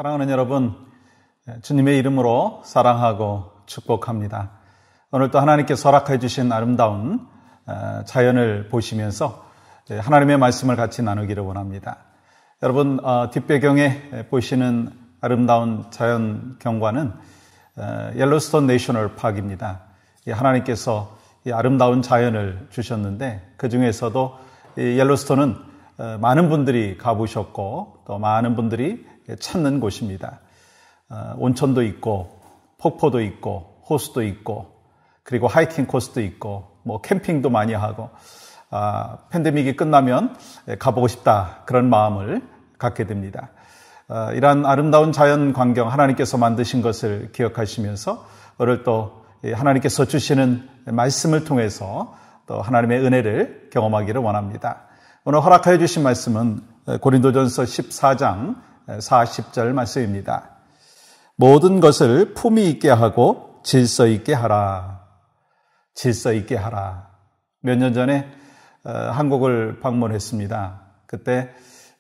사랑하는 여러분, 주님의 이름으로 사랑하고 축복합니다. 오늘 또 하나님께서 허락해 주신 아름다운 자연을 보시면서 하나님의 말씀을 같이 나누기를 원합니다. 여러분, 뒷배경에 보시는 아름다운 자연 경관은 옐로스톤 내셔널 파크입니다. 하나님께서 이 아름다운 자연을 주셨는데 그 중에서도 이 옐로스톤은 많은 분들이 가보셨고 또 많은 분들이 찾는 곳입니다. 온천도 있고 폭포도 있고 호수도 있고 그리고 하이킹 코스도 있고 캠핑도 많이 하고 팬데믹이 끝나면 가보고 싶다 그런 마음을 갖게 됩니다. 이러한 아름다운 자연 광경 하나님께서 만드신 것을 기억하시면서 오늘 또 하나님께서 주시는 말씀을 통해서 또 하나님의 은혜를 경험하기를 원합니다. 오늘 허락하여 주신 말씀은 고린도전서 14장 40절 말씀입니다. 모든 것을 품위 있게 하고 질서 있게 하라. 질서 있게 하라. 몇 년 전에 한국을 방문했습니다. 그때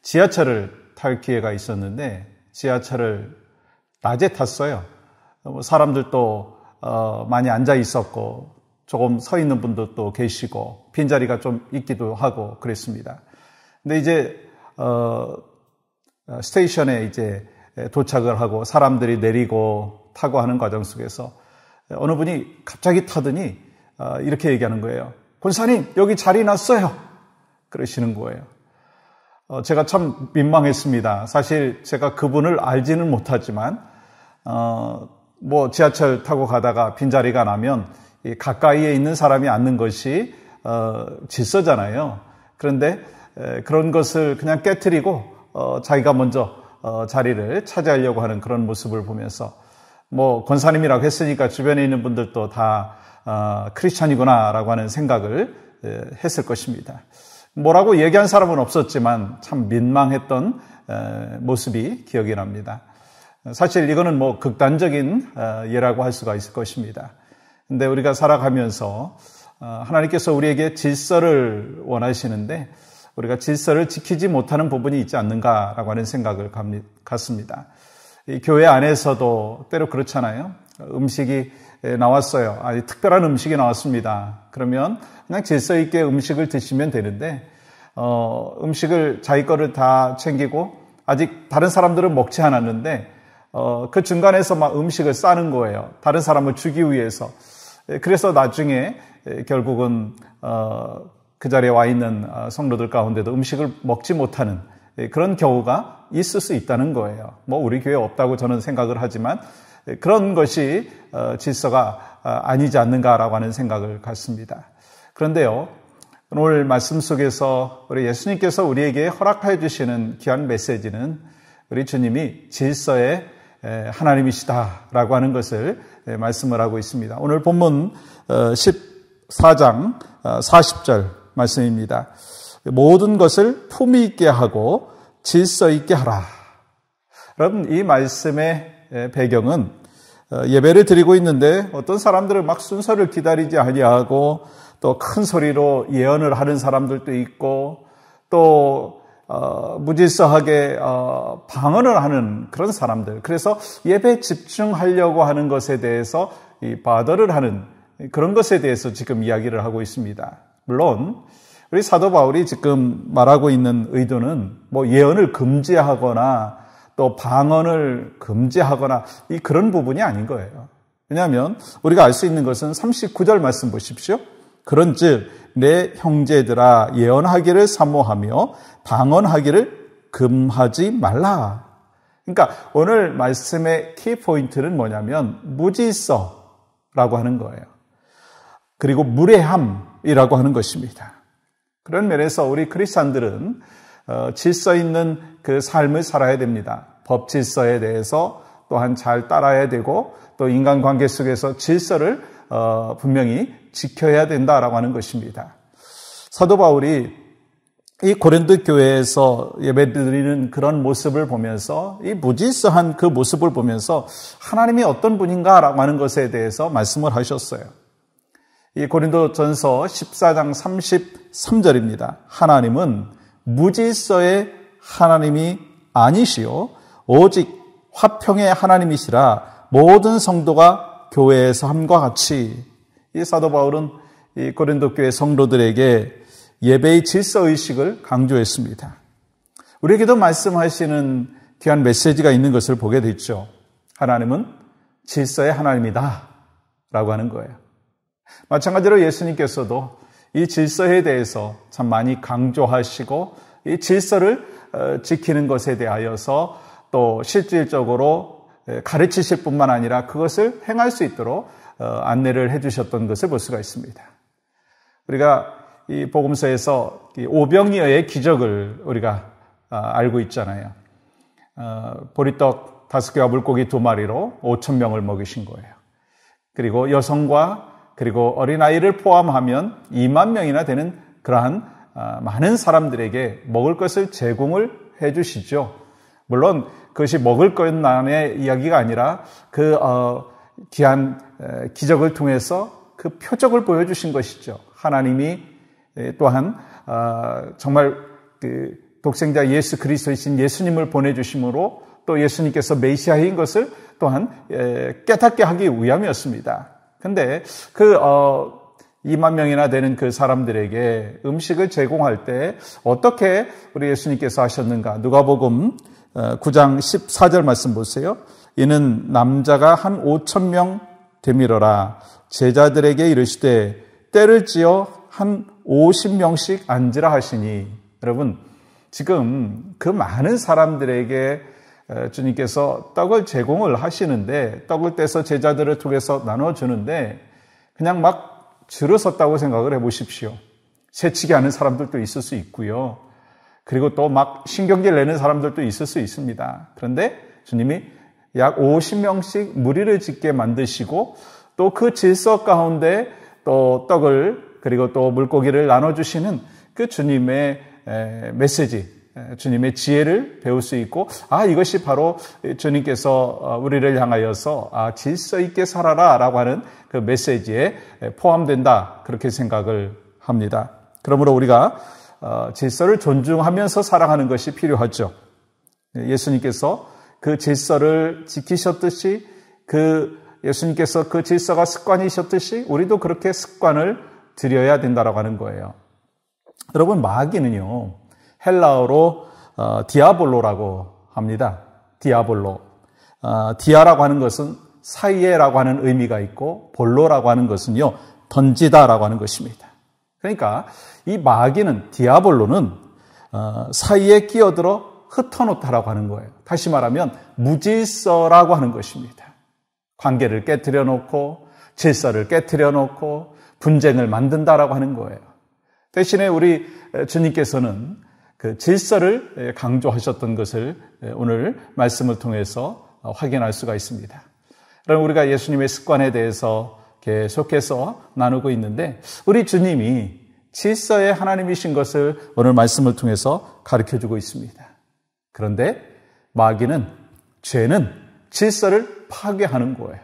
지하철을 탈 기회가 있었는데 지하철을 낮에 탔어요. 사람들도 많이 앉아 있었고 조금 서 있는 분도 계시고 빈자리가 좀 있기도 하고 그랬습니다. 근데 이제 스테이션에 이제 도착을 하고 사람들이 내리고 타고 하는 과정 속에서 어느 분이 갑자기 타더니 이렇게 얘기하는 거예요. 권사님, 여기 자리 났어요. 그러시는 거예요. 제가 참 민망했습니다. 사실 제가 그분을 알지는 못하지만 지하철 타고 가다가 빈자리가 나면 가까이에 있는 사람이 앉는 것이 질서잖아요. 그런데 그런 것을 그냥 깨트리고 자기가 먼저 자리를 차지하려고 하는 그런 모습을 보면서 권사님이라고 했으니까 주변에 있는 분들도 다 크리스찬이구나라고 하는 생각을 했을 것입니다. 뭐라고 얘기한 사람은 없었지만 참 민망했던 모습이 기억이 납니다. 사실 이거는 극단적인 예라고 할 수가 있을 것입니다. 근데 우리가 살아가면서 하나님께서 우리에게 질서를 원하시는데 우리가 질서를 지키지 못하는 부분이 있지 않는가라고 하는 생각을 갖습니다. 이 교회 안에서도 때로 그렇잖아요. 음식이 나왔어요. 특별한 음식이 나왔습니다. 그러면 그냥 질서 있게 음식을 드시면 되는데 음식을 자기 거를 다 챙기고 아직 다른 사람들은 먹지 않았는데 그 중간에서 막 음식을 싸는 거예요. 다른 사람을 주기 위해서. 그래서 나중에 결국은 그 자리에 와 있는 성도들 가운데도 음식을 먹지 못하는 그런 경우가 있을 수 있다는 거예요. 우리 교회에 없다고 저는 생각을 하지만 그런 것이 질서가 아니지 않는가라고 하는 생각을 갖습니다. 그런데요, 오늘 말씀 속에서 우리 예수님께서 우리에게 허락하여 주시는 귀한 메시지는 우리 주님이 질서의 하나님이시다라고 하는 것을 말씀을 하고 있습니다. 오늘 본문 14장 40절 말씀입니다. 모든 것을 품위 있게 하고 질서 있게 하라. 여러분, 이 말씀의 배경은 예배를 드리고 있는데 어떤 사람들은 막 순서를 기다리지 아니하고 또 큰 소리로 예언을 하는 사람들도 있고 또 무질서하게 방언을 하는 그런 사람들. 그래서 예배에 집중하려고 하는 것에 대해서 바더를 하는 그런 것에 대해서 지금 이야기를 하고 있습니다. 물론 우리 사도 바울이 지금 말하고 있는 의도는 예언을 금지하거나 또 방언을 금지하거나 그런 부분이 아닌 거예요. 왜냐하면 우리가 알 수 있는 것은 39절 말씀 보십시오. 그런즉 내 형제들아 예언하기를 사모하며 방언하기를 금하지 말라. 그러니까 오늘 말씀의 키포인트는 뭐냐면 무질서라고 하는 거예요. 그리고 무례함이라고 하는 것입니다. 그런 면에서 우리 크리스찬들은 질서 있는 그 삶을 살아야 됩니다. 법 질서에 대해서 또한 잘 따라야 되고 또 인간관계 속에서 질서를 분명히 지켜야 된다라고 하는 것입니다. 사도 바울이 이 고린도 교회에서 예배드리는 그런 모습을 보면서 이 무질서한 그 모습을 보면서 하나님이 어떤 분인가라고 하는 것에 대해서 말씀을 하셨어요. 이 고린도전서 14장 33절입니다. 하나님은 무질서의 하나님이 아니시오 오직 화평의 하나님이시라 모든 성도가 교회에서 함과 같이. 이 사도 바울은 이 고린도 교회 성도들에게 예배의 질서의식을 강조했습니다. 우리에게도 말씀하시는 귀한 메시지가 있는 것을 보게 됐죠. 하나님은 질서의 하나님이다 라고 하는 거예요. 마찬가지로 예수님께서도 이 질서에 대해서 참 많이 강조하시고 이 질서를 지키는 것에 대하여서 또 실질적으로 가르치실 뿐만 아니라 그것을 행할 수 있도록 안내를 해주셨던 것을 볼 수가 있습니다. 우리가 이 복음서에서 오병이어의 기적을 우리가 알고 있잖아요. 보리떡 5개와 물고기 2마리로 5,000명을 먹이신 거예요. 그리고 여성과 그리고 어린아이를 포함하면 2만 명이나 되는 그러한 많은 사람들에게 먹을 것을 제공을 해 주시죠. 물론 그것이 먹을 것만의 이야기가 아니라 그 귀한 기적을 통해서 그 표적을 보여주신 것이죠. 하나님이 또한 정말 그 독생자 예수 그리스도이신 예수님을 보내주심으로 또 예수님께서 메시아인 것을 또한 깨닫게 하기 위함이었습니다. 근데 그 2만 명이나 되는 그 사람들에게 음식을 제공할 때 어떻게 우리 예수님께서 하셨는가? 누가복음 9장 14절 말씀 보세요. 이는 남자가 한 5,000명 되밀어라. 제자들에게 이르시되 때를 지어 한 50명씩 앉으라 하시니. 여러분, 지금 그 많은 사람들에게 주님께서 떡을 제공을 하시는데 떡을 떼서 제자들을 통해서 나눠주는데 그냥 막 줄어섰다고 생각을 해보십시오. 새치기 하는 사람들도 있을 수 있고요. 그리고 또 막 신경질 내는 사람들도 있을 수 있습니다. 그런데 주님이 약 50명씩 무리를 짓게 만드시고 또 그 질서 가운데 또 떡을 그리고 또 물고기를 나눠주시는 그 주님의 메시지, 주님의 지혜를 배울 수 있고 이것이 바로 주님께서 우리를 향하여서 질서 있게 살아라 라고 하는 그 메시지에 포함된다 그렇게 생각을 합니다. 그러므로 우리가 질서를 존중하면서 살아가는 것이 필요하죠. 예수님께서 그 질서를 지키셨듯이 예수님께서 그 질서가 습관이셨듯이 우리도 그렇게 습관을 들여야 된다라고 하는 거예요. 여러분, 마귀는요 헬라어로 디아볼로라고 합니다. 디아볼로. 디아라고 하는 것은 사이에라고 하는 의미가 있고 볼로라고 하는 것은요 던지다라고 하는 것입니다. 그러니까 이 마귀는 디아볼로는 사이에 끼어들어 흩어놓다라고 하는 거예요. 다시 말하면 무질서라고 하는 것입니다. 관계를 깨트려 놓고 질서를 깨트려 놓고 분쟁을 만든다라고 하는 거예요. 대신에 우리 주님께서는 그 질서를 강조하셨던 것을 오늘 말씀을 통해서 확인할 수가 있습니다. 그럼 우리가 예수님의 습관에 대해서 계속해서 나누고 있는데 우리 주님이 질서의 하나님이신 것을 오늘 말씀을 통해서 가르쳐주고 있습니다. 그런데 마귀는, 죄는 질서를 파괴하는 거예요.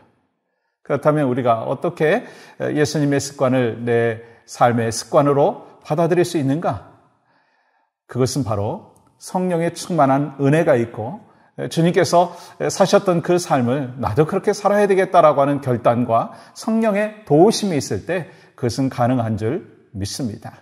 그렇다면 우리가 어떻게 예수님의 습관을 내 삶의 습관으로 받아들일 수 있는가? 그것은 바로 성령의 충만한 은혜가 있고 주님께서 사셨던 그 삶을 나도 그렇게 살아야 되겠다라고 하는 결단과 성령의 도우심이 있을 때 그것은 가능한 줄 믿습니다.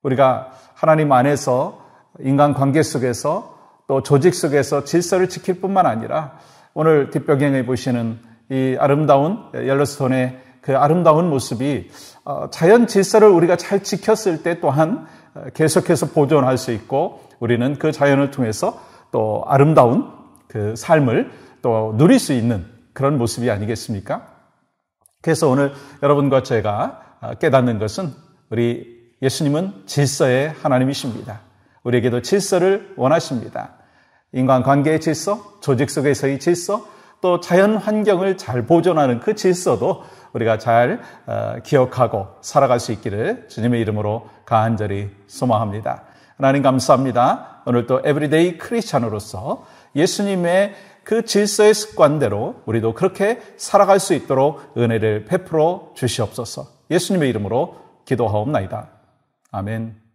우리가 하나님 안에서 인간관계 속에서 또 조직 속에서 질서를 지킬 뿐만 아니라 오늘 뒷배경에 보시는 이 아름다운 옐로스톤의 그 아름다운 모습이 자연 질서를 우리가 잘 지켰을 때 또한 계속해서 보존할 수 있고 우리는 그 자연을 통해서 또 아름다운 그 삶을 또 누릴 수 있는 그런 모습이 아니겠습니까? 그래서 오늘 여러분과 제가 깨닫는 것은 우리 예수님은 질서의 하나님이십니다. 우리에게도 질서를 원하십니다. 인간관계의 질서, 조직 속에서의 질서, 또 자연 환경을 잘 보존하는 그 질서도 우리가 잘 기억하고 살아갈 수 있기를 주님의 이름으로 간절히 소망합니다. 하나님 감사합니다. 오늘 또 에브리데이 크리스찬으로서 예수님의 그 질서의 습관대로 우리도 그렇게 살아갈 수 있도록 은혜를 베풀어 주시옵소서. 예수님의 이름으로 기도하옵나이다. 아멘.